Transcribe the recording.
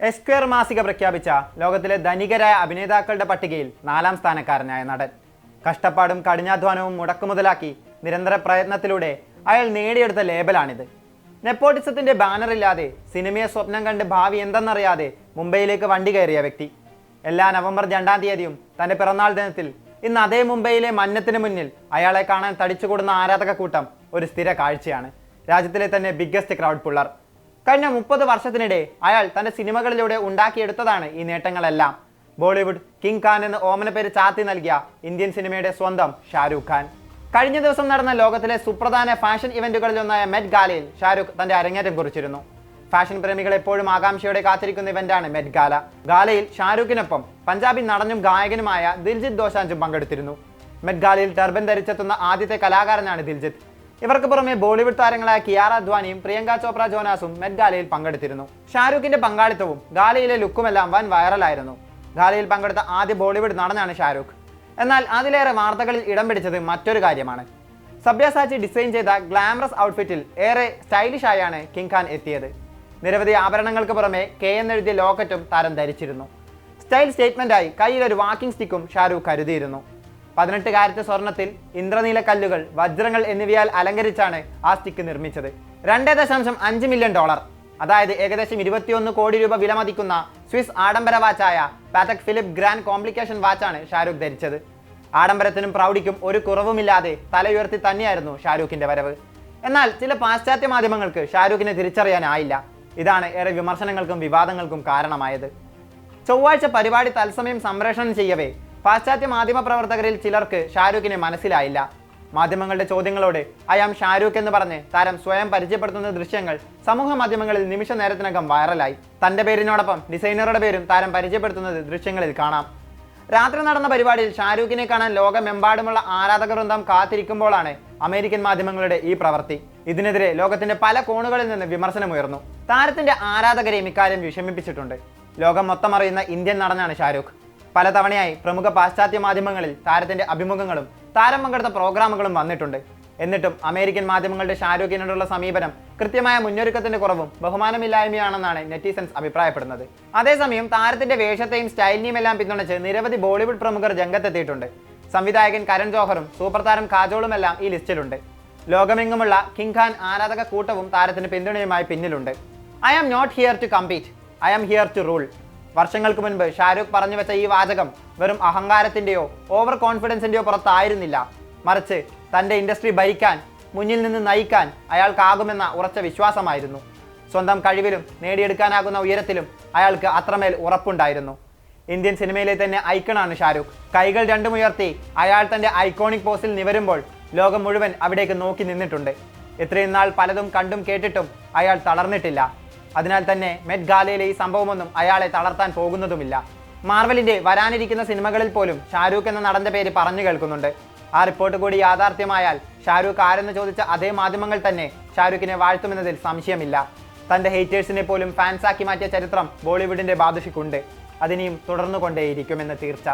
S square മാസിക പ്രഖ്യാപിച്ച ലോകത്തിലെ ധനികരായ അഭിനേതാക്കളുടെ പട്ടികയിൽ 4ാം സ്ഥാനക്കാരനായ നടൻ. കഷ്ടപ്പാടും കഠിനാധ്വാനവും മുടക്കുമുതലാക്കി നിരന്തര പ്രയത്നത്തിലൂടെ അയാൾ നേടിയെടുത്ത ലേബലാണിത്. നെപ്പോട്ടിസത്തിന്റെ ബാനറില്ലാതെ സിനിമയെ സ്വപ്നം കണ്ട് ഭാവി എന്തെന്നറിയാതെ മുംബൈയിലേക്ക് വണ്ടി കയറിയ വ്യക്തി. എല്ലാ നവംബർ 2-ാം തീയതിയും തന്റെ പിറന്നാൾ ദിനത്തിൽ ഇന്ന് അതേ മുംബൈയിലെ മന്നത്തിന് മുന്നിൽ അയാളെ കാണാൻ തടിച്ചുകൂടുന്ന ആരാധക കൂട്ടം ഒരു സ്ഥിര കാഴ്ചയാണ്. രാജ്യത്തിലെ തന്നെ ബിഗ്ഗസ്റ്റ് ക്രൗഡ് പുള്ളർ. കഴിഞ്ഞ 30 വർഷത്തിനിടെ അയാൾ തന്റെ സിനിമകളിലൂടെ ഉണ്ടാക്കിയെടുത്തതാണ് ഈ നേട്ടങ്ങളെല്ലാം. ബോളിവുഡ് കിങ് ഖാൻ എന്ന് ഓമന പേര് ചാർത്തി നൽകിയ ഇന്ത്യൻ സിനിമയുടെ സ്വന്തം ഷാരൂഖ് ഖാൻ. കഴിഞ്ഞ ദിവസം നടന്ന ലോകത്തിലെ സുപ്രധാന ഫാഷൻ ഇവന്റുകളിലൊന്നായ മെറ്റ് ഗാലയിൽ ഷാരൂഖ് തന്റെ അരങ്ങേറ്റം കുറിച്ചിരുന്നു. ഫാഷൻ പ്രേമികൾ എപ്പോഴും ആകാംക്ഷയോടെ കാത്തിരിക്കുന്ന ഇവന്റാണ് മെറ്റ് ഗാല. ഗാലയിൽ ഷാരൂഖിനൊപ്പം പഞ്ചാബി നടനും ഗായകനുമായ ദിൽജിത്ത് ദോസാഞ്ചും പങ്കെടുത്തിരുന്നു. മെറ്റ് ഗാലയിൽ ടർബൻ ധരിച്ചെത്തുന്ന ആദ്യത്തെ കലാകാരനാണ് ദിൽജിത്ത്. ഇവർക്ക് പുറമെ ബോളിവുഡ് താരങ്ങളായ കിയാറ അദ്വാനിയും പ്രിയങ്ക ചോപ്ര ജോനാസും മെറ്റ് ഗാലയിൽ പങ്കെടുത്തിരുന്നു. ഷാരൂഖിന്റെ പങ്കാളിത്തവും ഗാലയിലെ ലുക്കുമെല്ലാം വൻ വൈറലായിരുന്നു. ഗാലയിൽ പങ്കെടുത്ത ആദ്യ ബോളിവുഡ് നടനാണ് ഷാരൂഖ്. എന്നാൽ അതിലേറെ വാർത്തകളിൽ ഇടം പിടിച്ചത് മറ്റൊരു കാര്യമാണ്. സബ്യാസാച്ചി ഡിസൈൻ ചെയ്ത ഗ്ലാമറസ് ഔട്ട്ഫിറ്റിൽ ഏറെ സ്റ്റൈലിഷ് ആയാണ് കിങ് ഖാൻ എത്തിയത്. നിരവധി ആഭരണങ്ങൾക്ക് പുറമെ കെ എന്നെഴുതിയ ലോക്കറ്റും താരം ധരിച്ചിരുന്നു. സ്റ്റൈൽ സ്റ്റേറ്റ്മെന്റായി കയ്യിലൊരു വാക്കിംഗ് സ്റ്റിക്കും ഷാരൂഖ് കരുതിയിരുന്നു. 18 കാരറ്റ് സ്വർണത്തിൽ ഇന്ദ്രനീല കല്ലുകൾ, വജ്രങ്ങൾ എന്നിവയാൽ അലങ്കരിച്ചാണ് ആ സ്റ്റിക്ക് നിർമ്മിച്ചത്. $2.5 മില്യൺ, അതായത് ഏകദേശം 21 കോടി രൂപ വിലമതിക്കുന്ന സ്വിസ് ആഡംബര വാച്ചായ പാറ്റക് ഫിലിപ്പ് ഗ്രാൻഡ് കോംപ്ലിക്കേഷൻ വാച്ചാണ് ഷാരൂഖ് ധരിച്ചത്. ആഡംബരത്തിനും പ്രൗഢിക്കും ഒരു കുറവുമില്ലാതെ തലയുയർത്തി തന്നെയായിരുന്നു ഷാരൂഖിന്റെ വരവ്. എന്നാൽ ചില പാശ്ചാത്യ മാധ്യമങ്ങൾക്ക് ഷാരൂഖിനെ തിരിച്ചറിയാനായില്ല. ഇതാണ് ഏറെ വിമർശനങ്ങൾക്കും വിവാദങ്ങൾക്കും കാരണമായത്. ചൊവ്വാഴ്ച പരിപാടി തത്സമയം സംപ്രേഷണം ചെയ്യവേ പാശ്ചാത്യ മാധ്യമ പ്രവർത്തകരിൽ ചിലർക്ക് ഷാരൂഖിനെ മനസ്സിലായില്ല. മാധ്യമങ്ങളുടെ ചോദ്യങ്ങളോട് ഐ ആം ഷാരൂഖ് എന്ന് പറഞ്ഞ് താരം സ്വയം പരിചയപ്പെടുത്തുന്ന ദൃശ്യങ്ങൾ സമൂഹ മാധ്യമങ്ങളിൽ നിമിഷ നേരത്തിനകം വൈറലായി. തന്റെ പേരിനോടൊപ്പം ഡിസൈനറുടെ പേരും താരം പരിചയപ്പെടുത്തുന്നത് ദൃശ്യങ്ങളിൽ കാണാം. രാത്രി നടന്ന പരിപാടിയിൽ ഷാരൂഖിനെ കാണാൻ ലോകമെമ്പാടുമുള്ള ആരാധക വൃന്ദം കാത്തിരിക്കുമ്പോഴാണ് അമേരിക്കൻ മാധ്യമങ്ങളുടെ ഈ പ്രവൃത്തി. ഇതിനെതിരെ ലോകത്തിന്റെ പല കോണുകളിൽ നിന്ന് വിമർശനമുയർന്നു. താരത്തിന്റെ ആരാധകരെയും ഇക്കാര്യം വിഷമിപ്പിച്ചിട്ടുണ്ട്. ലോകം മൊത്തം അറിയുന്ന ഇന്ത്യൻ നടനാണ് ഷാരൂഖ്. പലതവണയായി പ്രമുഖ പാശ്ചാത്യ മാധ്യമങ്ങളിൽ താരത്തിന്റെ അഭിമുഖങ്ങളും താരം പങ്കെടുത്ത പ്രോഗ്രാമുകളും വന്നിട്ടുണ്ട്. എന്നിട്ടും അമേരിക്കൻ മാധ്യമങ്ങളുടെ ഷാരൂഖിനോടുള്ള സമീപനം കൃത്യമായ മുന്നൊരുക്കത്തിന്റെ കുറവും ബഹുമാനമില്ലായ്മയാണെന്നാണ് നെറ്റിസൻസ് അഭിപ്രായപ്പെടുന്നത്. അതേസമയം താരത്തിന്റെ വേഷത്തെയും സ്റ്റൈലിനെയും എല്ലാം പിന്തുണച്ച് നിരവധി ബോളിവുഡ് പ്രമുഖർ രംഗത്തെത്തിയിട്ടുണ്ട്. സംവിധായകൻ കരൺ ജോഹറും സൂപ്പർ താരം കാജോളുമെല്ലാം ഈ ലിസ്റ്റിലുണ്ട്. ലോകമെങ്ങുമുള്ള കിങ് ഖാൻ ആരാധക കൂട്ടവും താരത്തിന് പിന്തുണയുമായി പിന്നിലുണ്ട്. I am not here to compete, I am here to rule. വർഷങ്ങൾക്ക് മുൻപ് ഷാരൂഖ് പറഞ്ഞു വെച്ച ഈ വാചകം വെറും അഹങ്കാരത്തിന്റെയോ ഓവർ കോൺഫിഡൻസിന്റെയോ പുറത്തായിരുന്നില്ല. മറിച്ച് തന്റെ ഇൻഡസ്ട്രി ഭരിക്കാൻ, മുന്നിൽ നിന്ന് നയിക്കാൻ അയാൾക്കാകുമെന്ന ഉറച്ച വിശ്വാസമായിരുന്നു. സ്വന്തം കഴിവിലും നേടിയെടുക്കാനാകുന്ന ഉയരത്തിലും അയാൾക്ക് അത്രമേൽ ഉറപ്പുണ്ടായിരുന്നു. ഇന്ത്യൻ സിനിമയിലെ തന്നെ ഐക്കണാണ് ഷാരൂഖ്. കൈകൾ രണ്ടും ഉയർത്തി അയാൾ തന്റെ ഐക്കോണിക് പോസിൽ നിവരുമ്പോൾ ലോകം മുഴുവൻ അവിടേക്ക് നോക്കി നിന്നിട്ടുണ്ട്. ഇത്രയും നാൾ പലതും കണ്ടും കേട്ടിട്ടും അയാൾ തളർന്നിട്ടില്ല. അതിനാൽ തന്നെ മെറ്റ് ഗാലയിലെ ഈ സംഭവമൊന്നും അയാളെ തളർത്താൻ പോകുന്നതുമില്ല. മാർവലിന്റെ വരാനിരിക്കുന്ന സിനിമകളിൽ പോലും ഷാരൂഖ് എന്ന നടന്റെ പേര് പറഞ്ഞു കേൾക്കുന്നുണ്ട്. ആ റിപ്പോർട്ട് കൂടി യാഥാർത്ഥ്യമായാൽ ഷാരൂഖ് ആരെന്ന് ചോദിച്ച അതേ മാധ്യമങ്ങൾ തന്നെ ഷാരൂഖിനെ വാഴ്ത്തുമെന്നതിൽ സംശയമില്ല. തന്റെ ഹേറ്റേഴ്സിനെ പോലും ഫാൻസാക്കി മാറ്റിയ ചരിത്രം ബോളിവുഡിന്റെ ബാദുഷിക്കുണ്ട്. അതിനെയും തുടർന്നുകൊണ്ടേയിരിക്കുമെന്ന് തീർച്ച.